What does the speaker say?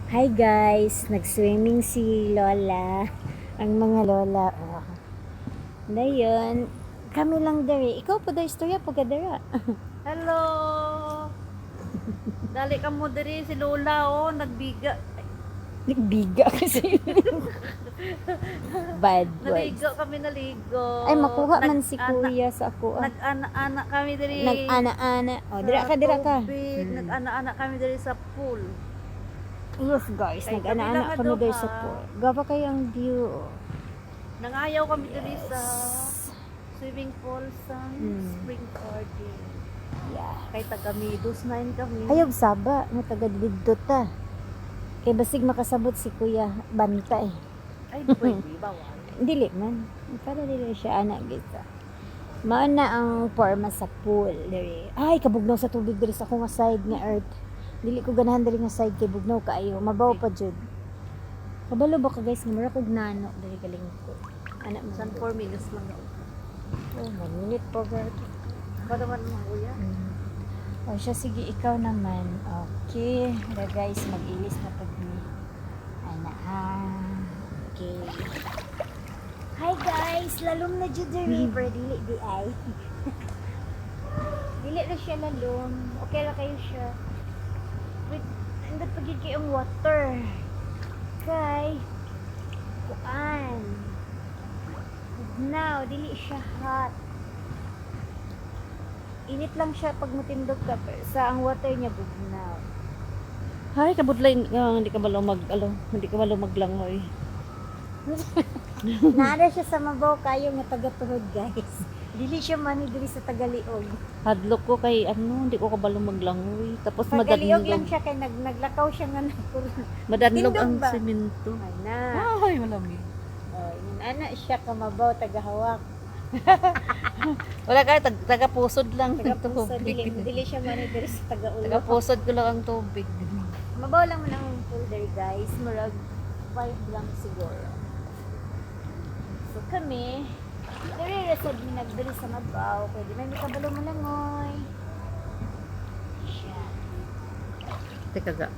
Hi guys, nag-swimming si Lola. Ang mga lola. Oh. Dayon, kami lang dari. Ikaw po daw istorya po kadara. Hello! Dali ka mo diri si Lola nagbiga. Nagbiga kasi. Bad words. Naligo kami naligo. Ay, makuha man si kuya sa ako. Nag-ana-ana kami diri. Nag-ana-ana. Oh, dira ka, dira ka. Tubig. Nag-ana-ana kami diri sa pool. Yes guys, Kay nag-ana-ana kabila kami ka daw doon, sa pool. Gaba kayo ang view. Oh. Nangayaw kami diri sa swimming pool sa spring garden. Yeah. Kay taga Midos na kami. Ayog saba, nga taga didto ta. Kay basig makasabot si kuya bantay. Ay, pwede, bawal. Dili man. Para dili siya anak gisa. Mao na ang forma sa pool diri. Ay kabugnaw sa tubig diri sa akong side nga earth. Dili ko ganahan diri nga side kay bugnaw kaayo. Mabaw pa jud. Kabalo ba ka guys, mura kog nano diri galing ko. Anak mo. San 4 minutes lang daw. Oh, 1 minute po girl. Ako naman mga kuya. O siya, sige, ikaw naman. Okay. Hala guys, mag-ilis na pag ni Okay. Hi guys! Lalom na dyan the river. Dili di ay. Dili na siya lalom. Okay lang kayo siya. Wait, andad pagiging ang water. Kay kuan. Now, dili siya hot. Init lang siya pag matindog ka pero sa ang water niya bugnaw. Hay, kabudlay hindi ka malo hindi ka malo maglangoy. Nara siya sa mabaw kayo nga taga-tuhod guys. Dili siya mani diri sa Tagaliog. Hadlok ko kay hindi ko kabalo maglangoy. Tapos Tagaliog lang madanlog. siya kay naglakaw siya nga Madanlog ang Tindog ba? semento. Ay na. Ay, malamig. Oh, ana siya ka mabaw taga-hawak. Wala ka, taga-pusod lang ng Taga-puso tubig. dili siya mani diri sa Tagaulo. Taga-pusod ko lang ang tubig. Mabaw lang man ang pool diri guys. Murag 5 lang siguro. So kami, nire-resod mi nagdiri sa mabaw. Pwede may kabalo mo langoy. Siya. Teka ga.